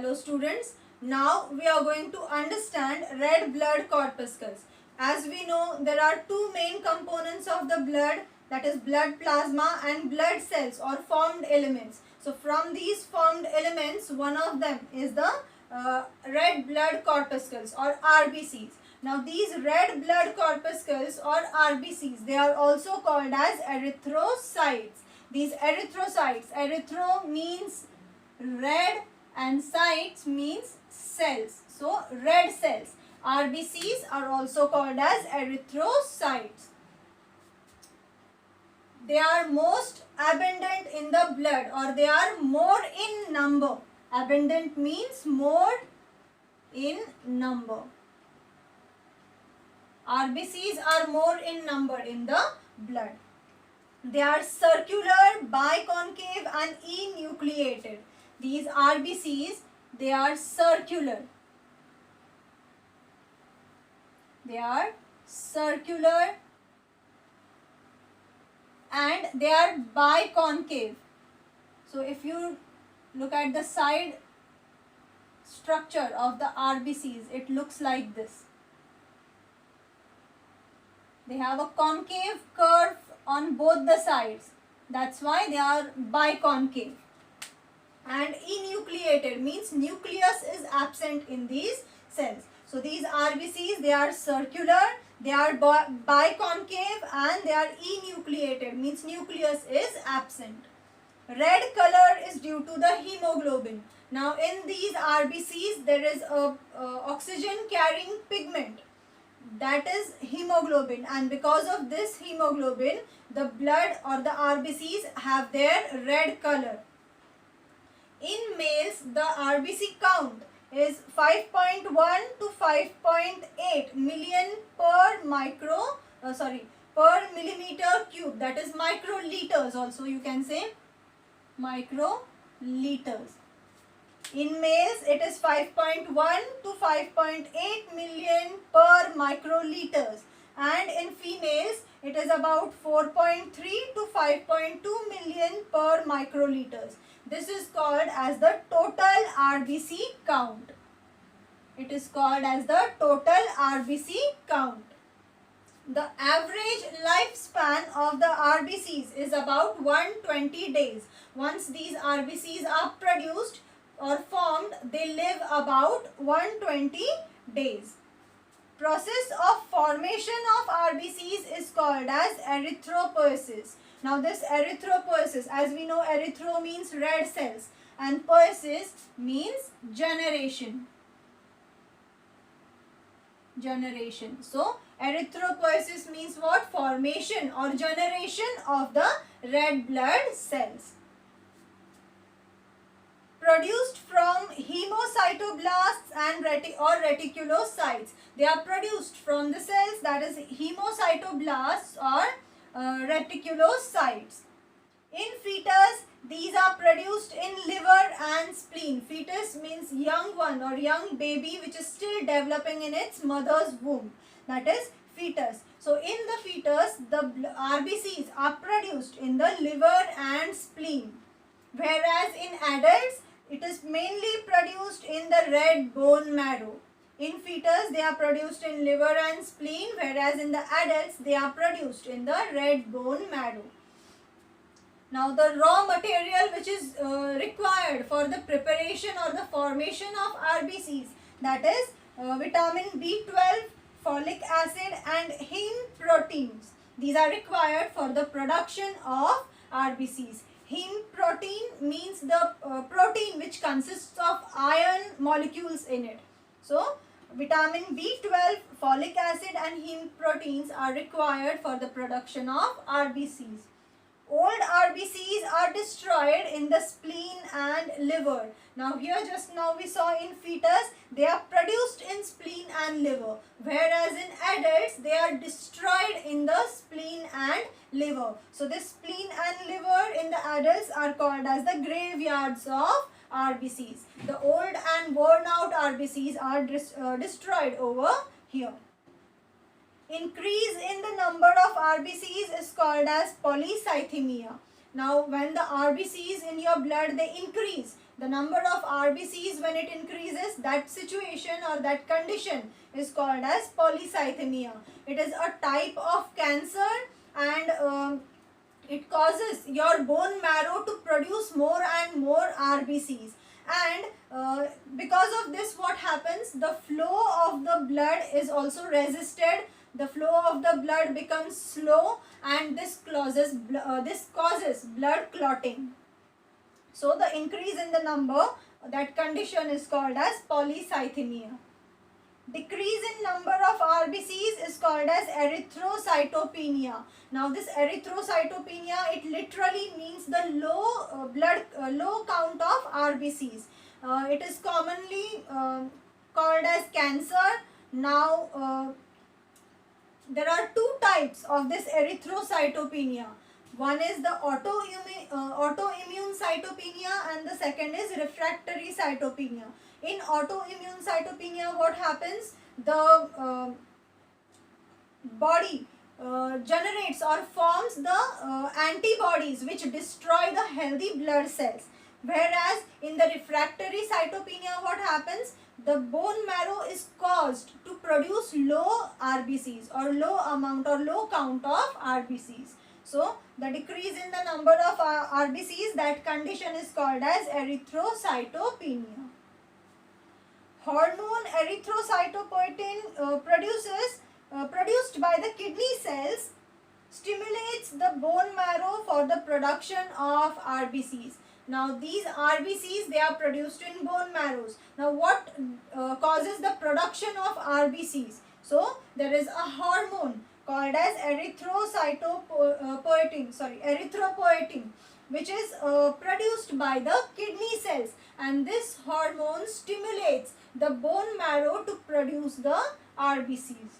Hello students, now we are going to understand red blood corpuscles. As we know, there are two main components of the blood, that is blood plasma and blood cells or formed elements. So from these formed elements, one of them is the red blood corpuscles or RBCs. Now these red blood corpuscles or RBCs, they are also called as erythrocytes. These erythrocytes, erythro means red and cytes means cells. So red cells. RBCs are also called as erythrocytes. They are most abundant in the blood, or they are more in number. Abundant means more in number. RBCs are more in number in the blood. They are circular, biconcave and enucleated. These RBCs, they are circular. They are circular and they are biconcave. So if you look at the side structure of the RBCs, it looks like this. They have a concave curve on both the sides. That's why they are biconcave. And enucleated means nucleus is absent in these cells. So these RBCs, they are circular, they are biconcave and they are enucleated means nucleus is absent. Red color is due to the hemoglobin. Now in these RBCs, there is a oxygen carrying pigment, that is hemoglobin, and because of this hemoglobin, the blood or the RBCs have their red color. In males, the RBC count is 5.1 to 5.8 million per per millimeter cube, that is microliters also you can say, microliters. In males, it is 5.1 to 5.8 million per microliters, and in females, it is about 4.3 to 5.2 million per microliters. This is called as the total RBC count. It is called as the total RBC count. The average lifespan of the RBCs is about 120 days. Once these RBCs are produced or formed, they live about 120 days. Process of formation of RBCs is called as erythropoiesis. Now this erythropoiesis, as we know, erythro means red cells and poiesis means generation. So erythropoiesis means what? Formation or generation of the red blood cells. Produced from hemocytoblasts and reticulocytes. They are produced from the cells, that is hemocytoblasts or reticulocytes. In fetus, these are produced in liver and spleen. Fetus means young one or young baby which is still developing in its mother's womb. That is fetus. So in the fetus, the RBCs are produced in the liver and spleen. Whereas in adults, it is mainly produced in the red bone marrow. In fetus, they are produced in liver and spleen, whereas in the adults, they are produced in the red bone marrow. Now, the raw material which is required for the preparation or the formation of RBCs, that is vitamin B12, folic acid and heme proteins. These are required for the production of RBCs. Heme protein means the protein which consists of iron molecules in it. So, vitamin B12, folic acid and heme proteins are required for the production of RBCs. Old RBCs are destroyed in the spleen and liver. Now here just now we saw in fetus, they are produced in spleen and liver. Whereas in adults, they are destroyed in the spleen and liver. So this spleen and liver in the adults are called as the graveyards of RBCs. The old and worn out RBCs are destroyed over here. Increase in the number of RBCs is called as polycythemia. Now when the RBCs in your blood, they increase, the number of RBCs when it increases, that situation or that condition is called as polycythemia. It is a type of cancer, and it causes your bone marrow to produce more and more RBCs. And because of this, what happens? The flow of the blood is also resisted. The flow of the blood becomes slow, and this causes blood clotting. So the increase in the number, that condition is called as polycythemia. Decrease in number of RBCs is called as erythrocytopenia. Now this erythrocytopenia, it literally means the low count of RBCs. It is commonly called as cancer. Now there are two types of this erythrocytopenia. One is the autoimmune cytopenia, and the second is refractory cytopenia. In autoimmune cytopenia, what happens? The body generates or forms the antibodies which destroy the healthy blood cells. Whereas in the refractory cytopenia, what happens? The bone marrow is caused to produce low RBCs, or low amount or low count of RBCs. So the decrease in the number of RBCs, that condition is called as erythrocytopenia. Hormone erythrocytopoietin produced by the kidney cells stimulates the bone marrow for the production of RBCs. Now these RBCs, they are produced in bone marrows. Now what causes the production of RBCs? So there is a hormone called as erythropoietin, which is produced by the kidney cells, and this hormone stimulates the bone marrow to produce the RBCs.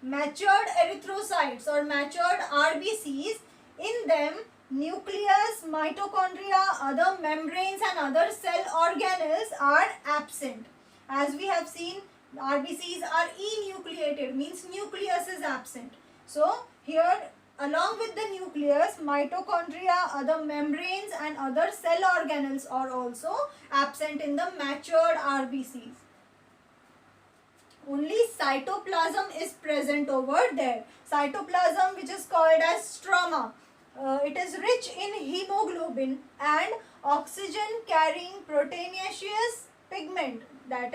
Matured erythrocytes or matured RBCs, in them nucleus, mitochondria, other membranes and other cell organelles are absent. As we have seen, RBCs are enucleated, means nucleus is absent. So here, along with the nucleus, mitochondria, other membranes and other cell organelles are also absent in the matured RBCs. Only cytoplasm is present over there. Cytoplasm, which is called as stroma. It is rich in hemoglobin and oxygen carrying proteinaceous pigment, that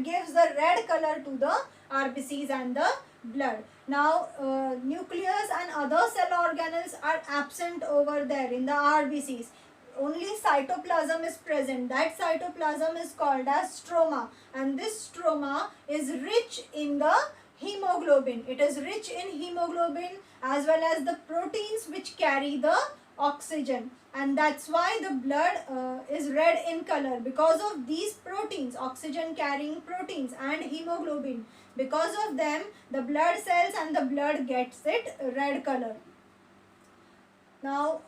gives the red color to the RBCs and the blood. Now nucleus and other cell organelles are absent over there in the RBCs. Only cytoplasm is present. That cytoplasm is called as stroma, and this stroma is rich in the hemoglobin. It is rich in hemoglobin as well as the proteins which carry the oxygen, and that's why the blood is red in color, because of these proteins, oxygen carrying proteins and hemoglobin. Because of them, the blood cells and the blood gets it red color. Now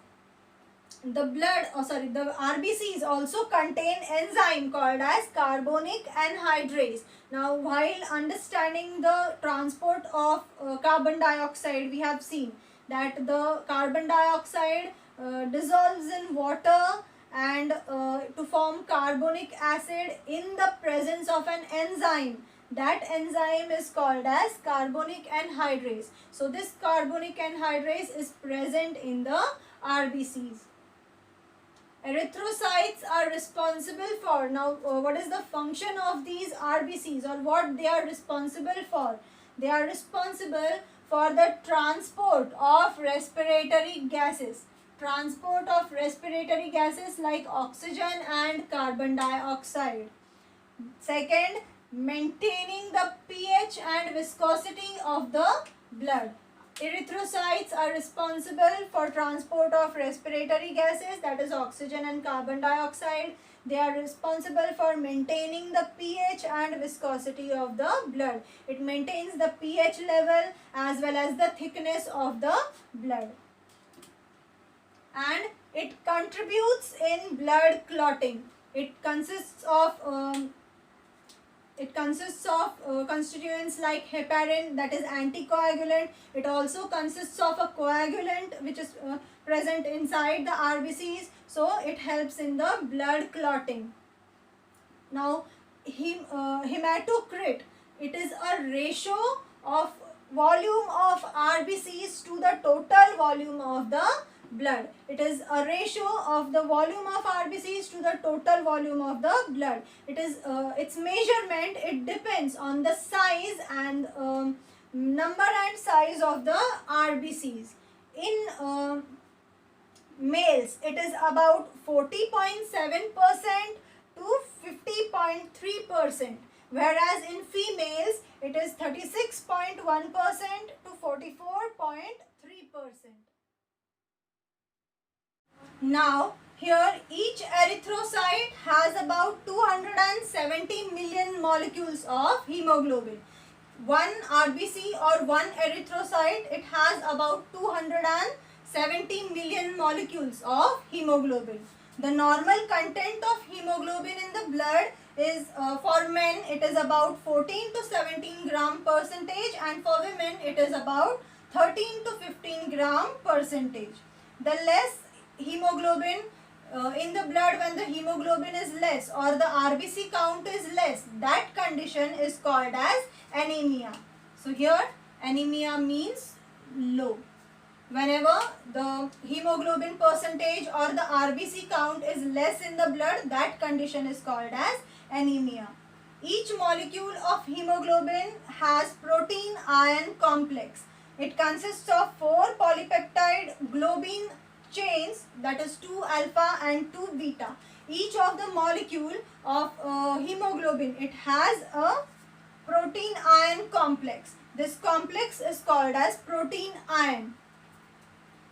the RBCs also contain enzyme called as carbonic anhydrase. Now while understanding the transport of carbon dioxide, we have seen that the carbon dioxide dissolves in water and to form carbonic acid in the presence of an enzyme. That enzyme is called as carbonic anhydrase. So this carbonic anhydrase is present in the RBCs. Erythrocytes are responsible for, now what is the function of these RBCs, or what they are responsible for? They are responsible for the transport of respiratory gases. Transport of respiratory gases like oxygen and carbon dioxide. Second, maintaining the pH and viscosity of the blood. Erythrocytes are responsible for transport of respiratory gases, that is oxygen and carbon dioxide. They are responsible for maintaining the pH and viscosity of the blood. It maintains the pH level as well as the thickness of the blood. And it contributes in blood clotting. It consists of constituents like heparin, that is anticoagulant. It also consists of a coagulant which is present inside the RBCs, so it helps in the blood clotting. Now, hematocrit, it is a ratio of volume of RBCs to the total volume of the blood. It is a ratio of the volume of RBCs to the total volume of the blood. It is its measurement, it depends on the size and number and size of the RBCs. In males, it is about 40.7% to 50.3%, whereas in females, it is 36.1% to 44.3%. Now, here each erythrocyte has about 270 million molecules of hemoglobin. One RBC or one erythrocyte, it has about 270 million molecules of hemoglobin. The normal content of hemoglobin in the blood is, for men, it is about 14 to 17 gram percentage, and for women, it is about 13 to 15 gram percentage. The less hemoglobin in the blood, when the hemoglobin is less or the RBC count is less, that condition is called as anemia. So here anemia means low. Whenever the hemoglobin percentage or the RBC count is less in the blood, that condition is called as anemia. Each molecule of hemoglobin has protein ion complex. It consists of 4 polypeptide globin chains, that is 2 alpha and 2 beta. Each of the molecule of hemoglobin, it has a protein ion complex. This complex is called as protein ion,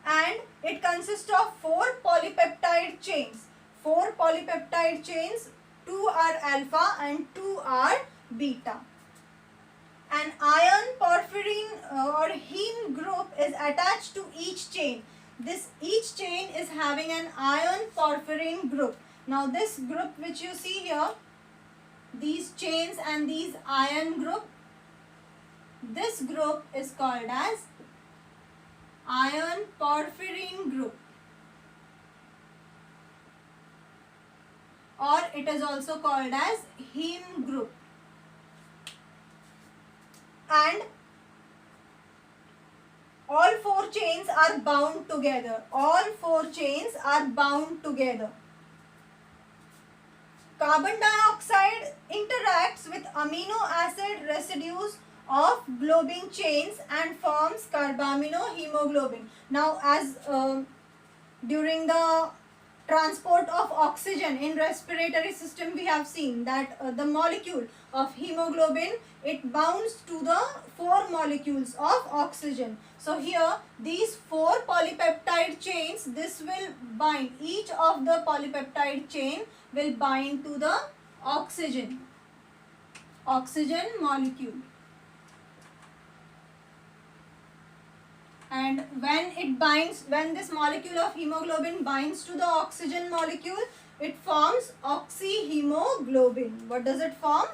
and it consists of 4 polypeptide chains. 4 polypeptide chains, 2 are alpha and 2 are beta. An iron porphyrin or heme group is attached to each chain. Each chain is having an iron porphyrin group. Now this group which you see here, these chains and these iron group, this group is called as iron porphyrin group, or it is also called as heme group. And all 4 chains are bound together. All 4 chains are bound together. Carbon dioxide interacts with amino acid residues of globin chains and forms carbaminohemoglobin. Now, as during the transport of oxygen in respiratory system, we have seen that the molecule of hemoglobin, it bonds to the 4 molecules of oxygen. So here these 4 polypeptide chains, this will bind, each of the polypeptide chain will bind to the oxygen molecule. And when this molecule of hemoglobin binds to the oxygen molecule, it forms oxyhemoglobin. What does it form?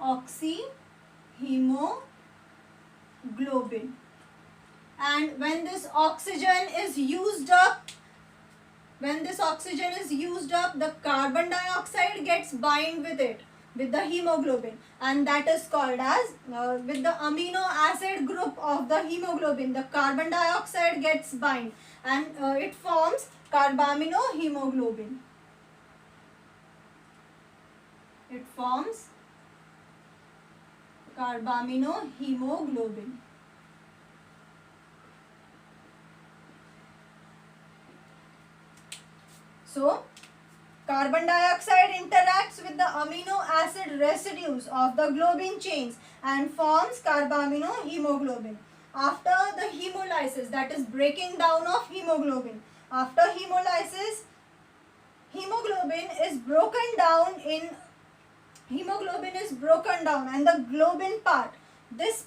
Oxyhemoglobin. And when this oxygen is used up, the carbon dioxide gets bind with it, with the hemoglobin, and that is called as, with the amino acid group of the hemoglobin, the carbon dioxide gets bind, and it forms carbaminohemoglobin. It forms carbaminohemoglobin. So, carbon dioxide interacts with the amino acid residues of the globin chains and forms carbaminohemoglobin. After the hemolysis, that is breaking down of hemoglobin, after hemolysis, hemoglobin is broken down, and the globin part, this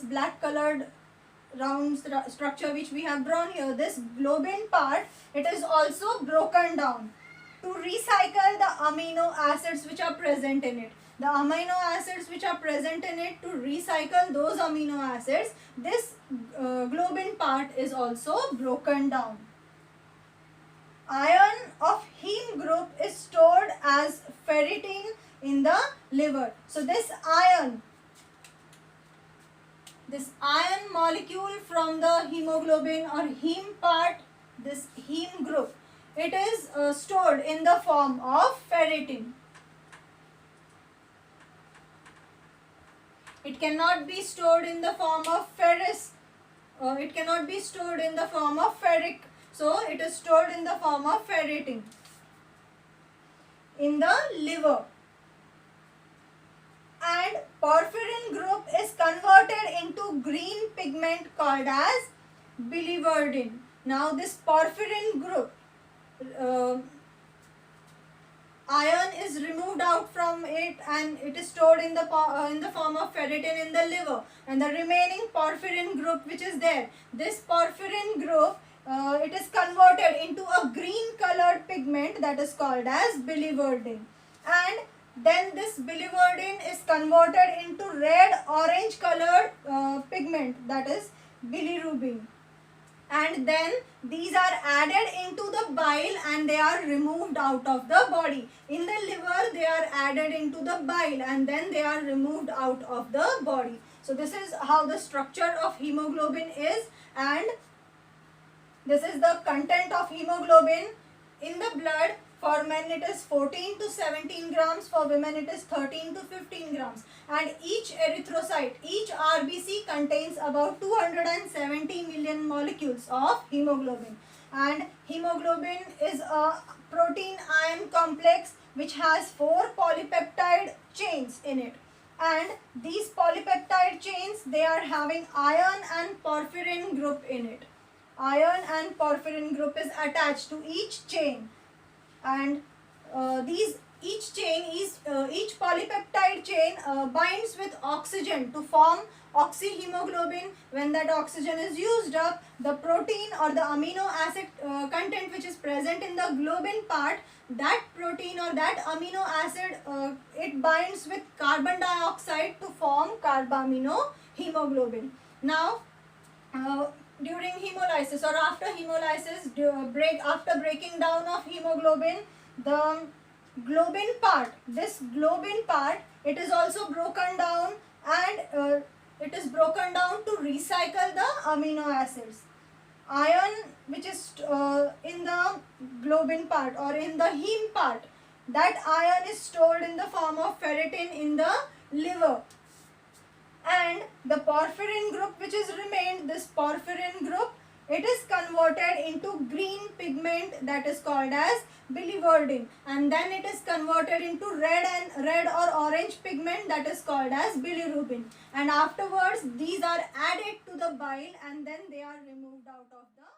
black colored round structure which we have drawn here, this globin part, it is also broken down to recycle the amino acids which are present in it. the amino acids which are present in it to recycle those amino acids, this globin part is also broken down. Iron of heme group is stored as ferritin in the liver. So this iron molecule from the hemoglobin or heme part, this heme group, it is stored in the form of ferritin. It cannot be stored in the form of ferrous, it cannot be stored in the form of ferric. So it is stored in the form of ferritin in the liver. And porphyrin group is converted into green pigment called as biliverdin. Now this porphyrin group, iron is removed out from it and it is stored in the form of ferritin in the liver, and the remaining porphyrin group which is there, this porphyrin group, it is converted into a green colored pigment that is called as biliverdin, and then this biliverdin is converted into red orange colored pigment that is bilirubin, and then these are added into the bile and they are removed out of the body. In the liver they are added into the bile and then they are removed out of the body. So this is how the structure of hemoglobin is, and this is the content of hemoglobin in the blood. For men it is 14 to 17 grams, for women it is 13 to 15 grams, and each erythrocyte, each RBC contains about 270 million molecules of hemoglobin. And hemoglobin is a protein ion complex which has 4 polypeptide chains in it, and these polypeptide chains, they are having iron and porphyrin group in it. Iron and porphyrin group is attached to each chain, and each polypeptide chain binds with oxygen to form oxyhemoglobin. When that oxygen is used up, the protein or the amino acid content which is present in the globin part, that protein or that amino acid, it binds with carbon dioxide to form carbaminohemoglobin. Now during hemolysis or after hemolysis, after breaking down of hemoglobin, the globin part, this globin part, it is also broken down, and it is broken down to recycle the amino acids. Iron which is in the globin part or in the heme part, that iron is stored in the form of ferritin in the liver, and the porphyrin group which is remained, this porphyrin group, it is converted into green pigment that is called as biliverdin, and then it is converted into red or orange pigment that is called as bilirubin, and afterwards these are added to the bile and then they are removed out of the